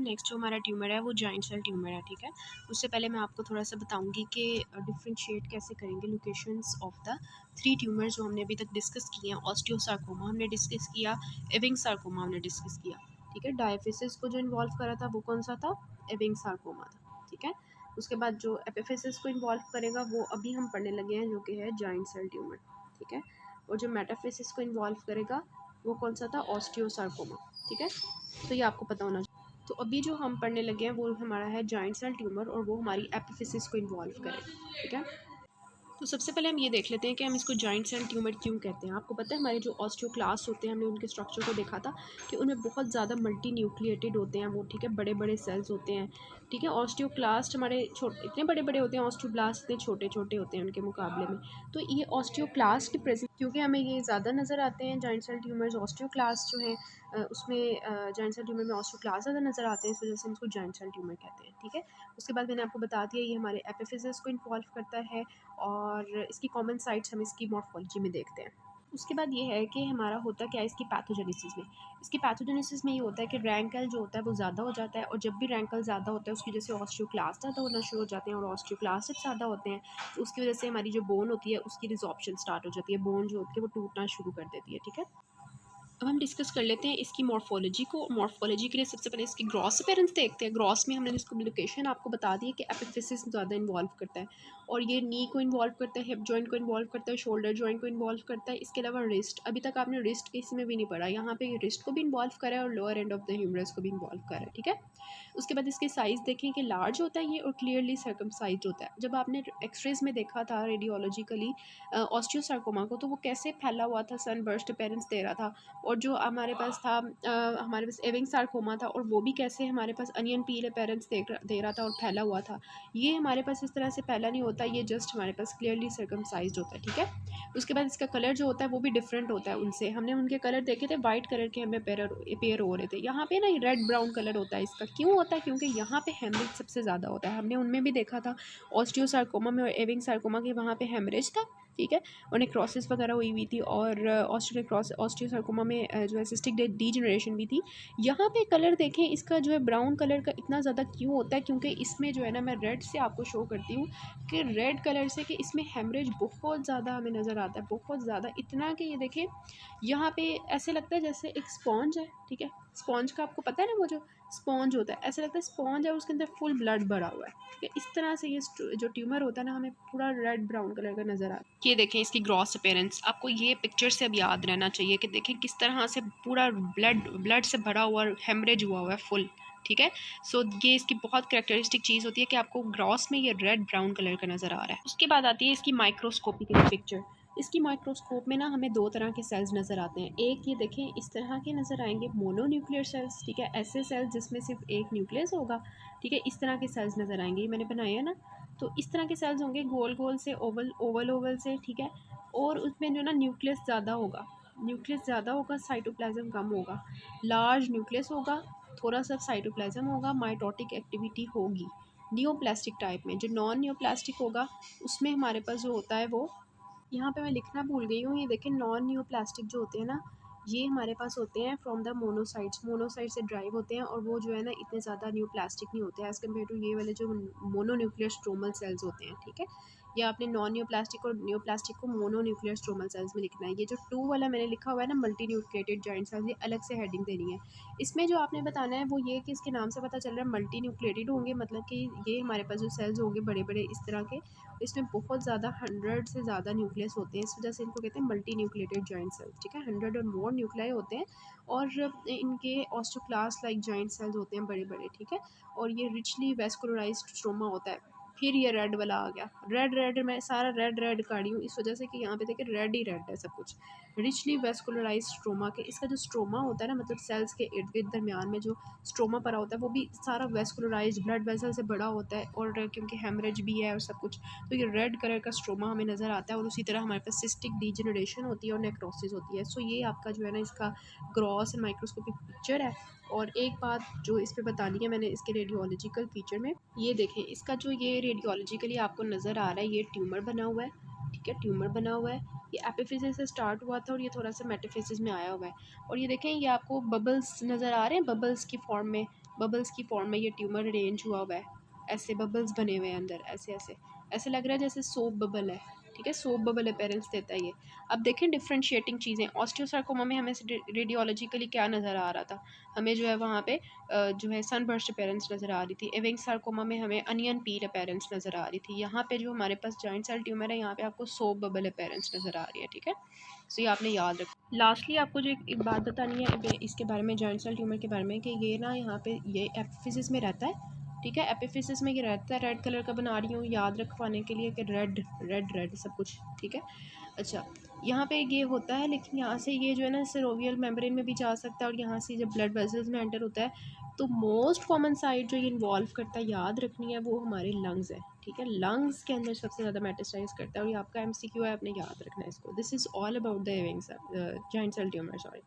Next जो हमारा tumour है वो जॉइंट सेल ट्यूमर है, ठीक है। उससे पहले मैं आपको थोड़ा सा बताऊंगी कि डिफ्रेंशिएट कैसे करेंगे लोकेशंस ऑफ द 3 ट्यूमर जो हमने अभी तक डिस्कस किए हैं। ऑस्टियोसार्कोमा हमने डिस्कस किया, एविंग सार्कोमा हमने डिस्कस किया, ठीक है। डायफिसिस को जो इन्वॉल्व करा था वो कौन सा था? एविंग सार्कोमा था, ठीक है। उसके बाद जो एपिफिसिस को इन्वॉल्व करेगा वो अभी हम पढ़ने लगे हैं, जो कि है जॉइंट सेल ट्यूमर, ठीक है। और जो मेटाफिसिस को इन्वॉल्व करेगा वो कौन सा था? ऑस्टियोसार्कोमा, ठीक है। तो ये आपको पता होना चाहिए। तो अभी जो हम पढ़ने लगे हैं वो हमारा है जॉइंट सेल ट्यूमर, और वो हमारी एपिफिसिस को इन्वॉल्व करेगा, ठीक है। तो सबसे पहले हम ये देख लेते हैं कि हम इसको जॉइंट सेल ट्यूमर क्यों कहते हैं। आपको पता है हमारे जो ऑस्टियोक्लास्ट होते हैं, हमने उनके स्ट्रक्चर को देखा था कि उनमें बहुत ज़्यादा मल्टी न्यूक्लिएटेड होते हैं वो, ठीक है। बड़े बड़े सेल्स होते हैं, ठीक है। ऑस्टियोक्लास्ट हमारे छोटे इतने बड़े बड़े होते हैं, ऑस्टियोब्लास्ट इतने छोटे छोटे होते हैं उनके मुकाबले में। तो ये ऑस्टियोक्लास्ट की प्रेजेंस, क्योंकि हमें ये ज़्यादा नज़र आते हैं जॉइंट सेल ट्यूमर्स, ऑस्टियोक्लास्ट जो है उसमें जॉइंट सेल ट्यूमर में ऑस्टियोक्लास्ट ज़्यादा नज़र आते हैं, इस वजह से हम इसको जॉइंट सेल ट्यूमर कहते हैं, ठीक है। उसके बाद मैंने आपको बता दिया ये हमारे एपिफिसिस को इन्वॉल्व करता है, और इसकी कॉमन साइट्स हम इसकी मॉर्फोलॉजी में देखते हैं। उसके बाद ये है कि हमारा होता क्या है इसकी पैथोजेनेसिस में। इसकी पैथोजेनेसिस में ये होता है कि रैंकल जो होता है वो ज़्यादा हो जाता है, और जब भी रैंकल ज़्यादा होता है उसकी वजह से ऑस्टियोक्लास्ट ज़्यादा होना शुरू हो जाते हैं, और ऑस्टियोक्लास्ट जब ज़्यादा होते हैं तो उसकी वजह से हमारी जो बोन होती है उसकी रिजॉर्प्शन स्टार्ट हो जाती है, बोन जो होती है वो टूटना शुरू कर देती है, ठीक है। अब हम डिस्कस कर लेते हैं इसकी मॉर्फोलॉजी को। मॉर्फोलॉजी के लिए सबसे पहले इसकी ग्रॉस अपीयरेंस देखते हैं। ग्रॉस में हमने इसको लोकेशन आपको बता दी है कि एपिफिसिस ज़्यादा इन्वॉल्व करता है, और ये नी को इन्वॉल्व करता है, हिप जॉइंट को इन्वॉल्व करता है, शोल्डर जॉइंट को इन्वॉल्व करता है। इसके अलावा रिस्ट, अभी तक आपने रिस्ट किसी में भी नहीं पढ़ा, यहाँ पे रिस्ट को भी इन्वॉल्व करा है और lower end of the humerus को भी इन्वॉल्व करा है, ठीक है। उसके बाद इसके साइज़ देखें कि लार्ज होता है ये, और क्लियरली सर्कमसाइज्ड होता है। जब आपने एक्सरेज में देखा था रेडियोलॉजिकली ऑस्टियोसार्कोमा को, तो वो कैसे फैला हुआ था, सनबर्स्ट अपीयरेंस दे रहा था। और जो हमारे पास था हमारे पास एविंग सार्कोमा था, और वो भी कैसे हमारे पास अनियन पील अपीयरेंस दे रहा था और फैला हुआ था। ये हमारे पास इस तरह से फैला नहीं होता, ये जस्ट हमारे पास क्लियरली सर्कमसाइज्ड होता है, ठीक है। उसके बाद इसका कलर जो होता है वो भी डिफरेंट होता है उनसे। हमने उनके कलर देखे थे, वाइट कलर के हमें पेयर हो रहे थे। यहाँ पे ना रेड ब्राउन कलर होता है इसका। क्यों होता है? क्योंकि यहाँ पे हेमरेज सबसे ज़्यादा होता है। हमने उनमें भी देखा था ऑस्टियोसार्कोमा में और एविंग सार्कोमा के, वहाँ पे हेमरेज था, ठीक है, और नेक्रोसिस वगैरह हुई हुई थी, और ऑस्टियोसार्कोमा में जो है सिस्टिक डीजनरेशन भी थी। यहाँ पे कलर देखें इसका जो है ब्राउन कलर का इतना ज़्यादा क्यों होता है? क्योंकि इसमें जो है ना, मैं रेड से आपको शो करती हूँ कि रेड कलर से कि इसमें हेमरेज बहुत ज़्यादा हमें नज़र आता है, बहुत ज़्यादा, इतना कि ये देखें यहाँ पे ऐसे लगता है जैसे एक स्पॉन्ज है, ठीक है। स्पॉन्ज का आपको पता है ना, वो जो स्पॉन्ज होता है, ऐसे लगता है स्पॉन्ज है, उसके अंदर फुल ब्लड भरा हुआ है, ठीक है। इस तरह से ये जो ट्यूमर होता है ना, हमें पूरा रेड ब्राउन कलर का नज़र आता है। ये देखें इसकी ग्रॉस अपीयरेंस, आपको ये पिक्चर से अब याद रहना चाहिए कि देखें किस तरह से पूरा ब्लड से भरा हुआ, हेमरेज हुआ हुआ है फुल, ठीक है। सो ये इसकी बहुत करेक्टरिस्टिक चीज़ होती है कि आपको ग्रॉस में ये रेड ब्राउन कलर का नज़र आ रहा है। उसके बाद आती है इसकी माइक्रोस्कोपिक पिक्चर। इसकी माइक्रोस्कोप में ना हमें दो तरह के सेल्स नज़र आते हैं। एक ये देखें इस तरह के नज़र आएंगे मोनोन्यूक्लियर सेल्स, ठीक है, ऐसे सेल्स जिसमें सिर्फ एक न्यूक्लियस होगा, ठीक है, इस तरह के सेल्स नज़र आएंगे, ये मैंने बनाए हैं ना। तो इस तरह के सेल्स होंगे गोल गोल से, ओवल ओवल ओवल से, ठीक है। और उसमें जो ना न्यूक्लियस ज़्यादा होगा, न्यूक्लियस ज़्यादा होगा, साइटोप्लाज्म कम होगा। लार्ज न्यूक्लियस होगा, थोड़ा सा साइटोप्लाज्म होगा, माइटोटिक एक्टिविटी होगी नियोप्लास्टिक टाइप में। जो नॉन नियोप्लास्टिक होगा उसमें हमारे पास जो होता है वो, यहाँ पे मैं लिखना भूल गई हूँ, ये देखें नॉन न्यूप्लास्टिक जो होते हैं ना, ये हमारे पास होते हैं फ्रॉम द मोनोसाइट्स, मोनोसाइट से ड्राइव होते हैं, और वो जो है ना इतने ज़्यादा न्यूप्लास्टिक नहीं होते हैं एज़ कम्पेयर टू ये वाले जो मोनोन्यूक्लियर स्ट्रोमल सेल्स होते हैं, ठीक है। या आपने नॉन न्यूप्लास्टिक और न्यूप्लास्टिक को मोनोन्यूक्लियर स्ट्रोमल सेल्स में लिखना है। ये जो 2 वाला मैंने लिखा हुआ है ना, मल्टी न्यूक्लिएटेड जॉइंट सेल्स, ये अलग से हेडिंग देनी है। इसमें जो आपने बताना है वो ये कि इसके नाम से पता चल रहा है मल्टी न्यूक्लिएटेड होंगे, मतलब कि ये हमारे पास जो सेल्स होंगे बड़े बड़े इस तरह के, इसमें बहुत ज़्यादा 100 से ज़्यादा न्यूक्लियस होते हैं, इस वजह से इनको कहते हैं मल्टी न्यूक्लिएटेड जॉइंट सेल्स, ठीक है। 100 और मोर न्यूक्लियाई होते हैं, और इनके ऑस्टोक्लास्ट लाइक जॉइंट सेल्स होते हैं बड़े बड़े, ठीक है। और ये रिचली वेस्कुलराइज्ड स्ट्रोमा होता है। फिर ये रेड वाला आ गया, रेड रेड, मैं सारा रेड रेड काढ़ी हूँ इस वजह से कि यहाँ पे देखिए रेड ही रेड है सब कुछ। रिचली वेस्कुलराइज्ड स्ट्रोमा के, इसका जो स्ट्रोमा होता है ना, मतलब सेल्स के इर्द गिर्द दरमियान में जो स्ट्रोमा पड़ा होता है वो भी सारा वेस्कुलराइज्ड, ब्लड वेसल से बड़ा होता है, और क्योंकि हेमरेज भी है और सब कुछ, तो ये रेड कलर का स्ट्रोमा हमें नज़र आता है। और उसी तरह हमारे पास सिस्टिक डीजनरेशन होती है और नेक्रोसिस होती है। सो ये आपका जो है ना इसका ग्रॉस एंड माइक्रोस्कोपिक पिक्चर है। और एक बात जो इस पे बतानी है मैंने इसके रेडियोलॉजिकल फीचर में, ये देखें इसका जो ये रेडियोलॉजिकली आपको नज़र आ रहा है, ये ट्यूमर बना हुआ है, ठीक है, ट्यूमर बना हुआ है। ये एपिफिसिस से स्टार्ट हुआ था और ये थोड़ा सा मेटाफिसिस में आया हुआ है। और ये देखें ये आपको बबल्स नज़र आ रहे हैं, बबल्स की फॉर्म में, बबल्स की फॉर्म में ये ट्यूमर अरेंज हुआ हुआ है, ऐसे बबल्स बने हुए हैं अंदर, ऐसे ऐसे ऐसे लग रहा है जैसे सोप बबल है, ठीक है, सोप बबल अपेरेंस देता है ये। अब देखें डिफ्रेंशिएटिंग चीज़ें, ऑस्टियोसार्कोमा में हमें रेडियोलॉजिकली क्या नज़र आ रहा था, हमें जो है वहाँ पे जो है सनबर्स्ट अपेरेंस नज़र आ रही थी। एविंग सार्कोमा में हमें अनियन पील अपेरेंस नज़र आ रही थी। यहाँ पे जो हमारे पास जॉइंट सेल ट्यूमर है, यहाँ पे आपको सोप बबल अपेरेंस नज़र आ रही है, ठीक है। सो ये आपने याद रखा। लास्टली आपको जो एक बात बतानी है इसके बारे में, जॉइंट सेल ट्यूमर के बारे में, कि ये ना यहाँ पे ये एपिफिसिस में रहता है, ठीक है, एपिफिसिस में ये रहता है। रेड कलर का बना रही हूँ याद रखवाने के लिए कि रेड रेड रेड सब कुछ, ठीक है। अच्छा, यहाँ पे ये होता है, लेकिन यहाँ से ये जो है ना सिरोवियल मेम्ब्रेन में भी जा सकता है, और यहाँ से जब ब्लड वेसल्स में एंटर होता है तो मोस्ट कॉमन साइट जो ये इन्वॉल्व करता है, याद रखनी है, वो हमारे लंग्स है, ठीक है। लंग्स के अंदर सबसे ज़्यादा मेटास्टाइज करता है, और ये आपका एमसीक्यू है, आपने याद रखना है इसको। This is all about the joint cell tumour, sorry.